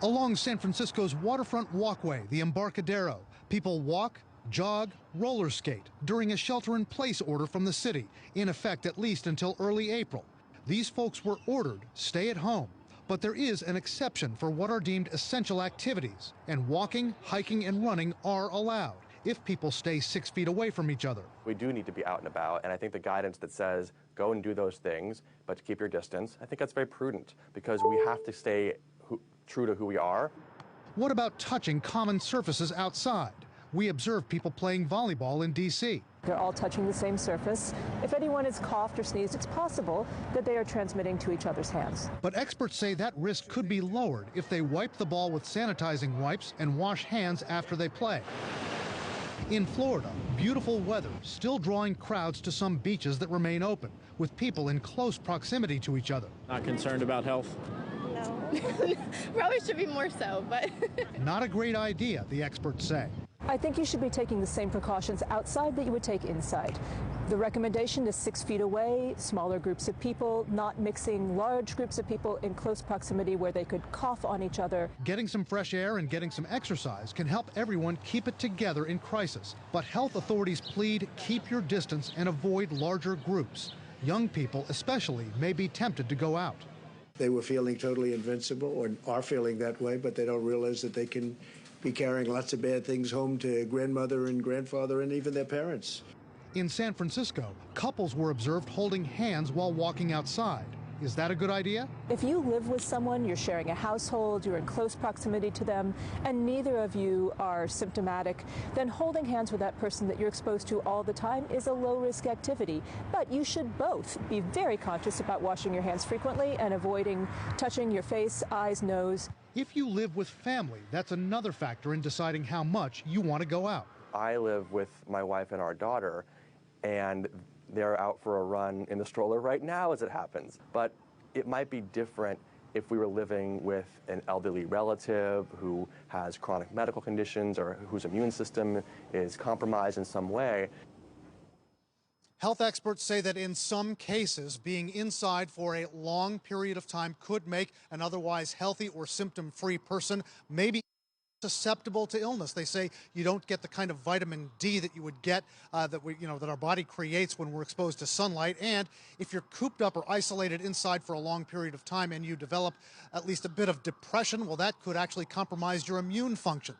Along San Francisco's waterfront walkway, the Embarcadero, people walk, jog, roller skate during a shelter-in-place order from the city, in effect at least until early April. These folks were ordered stay at home, but there is an exception for what are deemed essential activities, and walking, hiking, and running are allowed if people stay 6 feet away from each other. We do need to be out and about, and I think the guidance that says go and do those things, but to keep your distance, I think that's very prudent because we have to stay true to who we are. What about touching common surfaces outside? We observe people playing volleyball in D.C. They're all touching the same surface. If anyone has coughed or sneezed, it's possible that they are transmitting to each other's hands. But experts say that risk could be lowered if they wipe the ball with sanitizing wipes and wash hands after they play. In Florida, beautiful weather still drawing crowds to some beaches that remain open, with people in close proximity to each other. Not concerned about health? No. Probably should be more so, but... Not a great idea, the experts say. I think you should be taking the same precautions outside that you would take inside. The recommendation is 6 feet away, smaller groups of people, not mixing large groups of people in close proximity where they could cough on each other. Getting some fresh air and getting some exercise can help everyone keep it together in crisis. But health authorities plead keep your distance and avoid larger groups. Young people especially may be tempted to go out. They were feeling totally invincible, or are feeling that way, but they don't realize that they can be carrying lots of bad things home to grandmother and grandfather and even their parents. In San Francisco, couples were observed holding hands while walking outside. Is that a good idea? If you live with someone, you're sharing a household, you're in close proximity to them, and neither of you are symptomatic, then holding hands with that person that you're exposed to all the time is a low-risk activity. But you should both be very conscious about washing your hands frequently and avoiding touching your face, eyes, nose. If you live with family, that's another factor in deciding how much you want to go out. I live with my wife and our daughter, and they're out for a run in the stroller right now as it happens. But it might be different if we were living with an elderly relative who has chronic medical conditions or whose immune system is compromised in some way. Health experts say that in some cases, being inside for a long period of time could make an otherwise healthy or symptom-free person maybe susceptible to illness. They say you don't get the kind of vitamin D that you would get that our body creates when we're exposed to sunlight. And if you're cooped up or isolated inside for a long period of time and you develop at least a bit of depression, well, that could actually compromise your immune functions.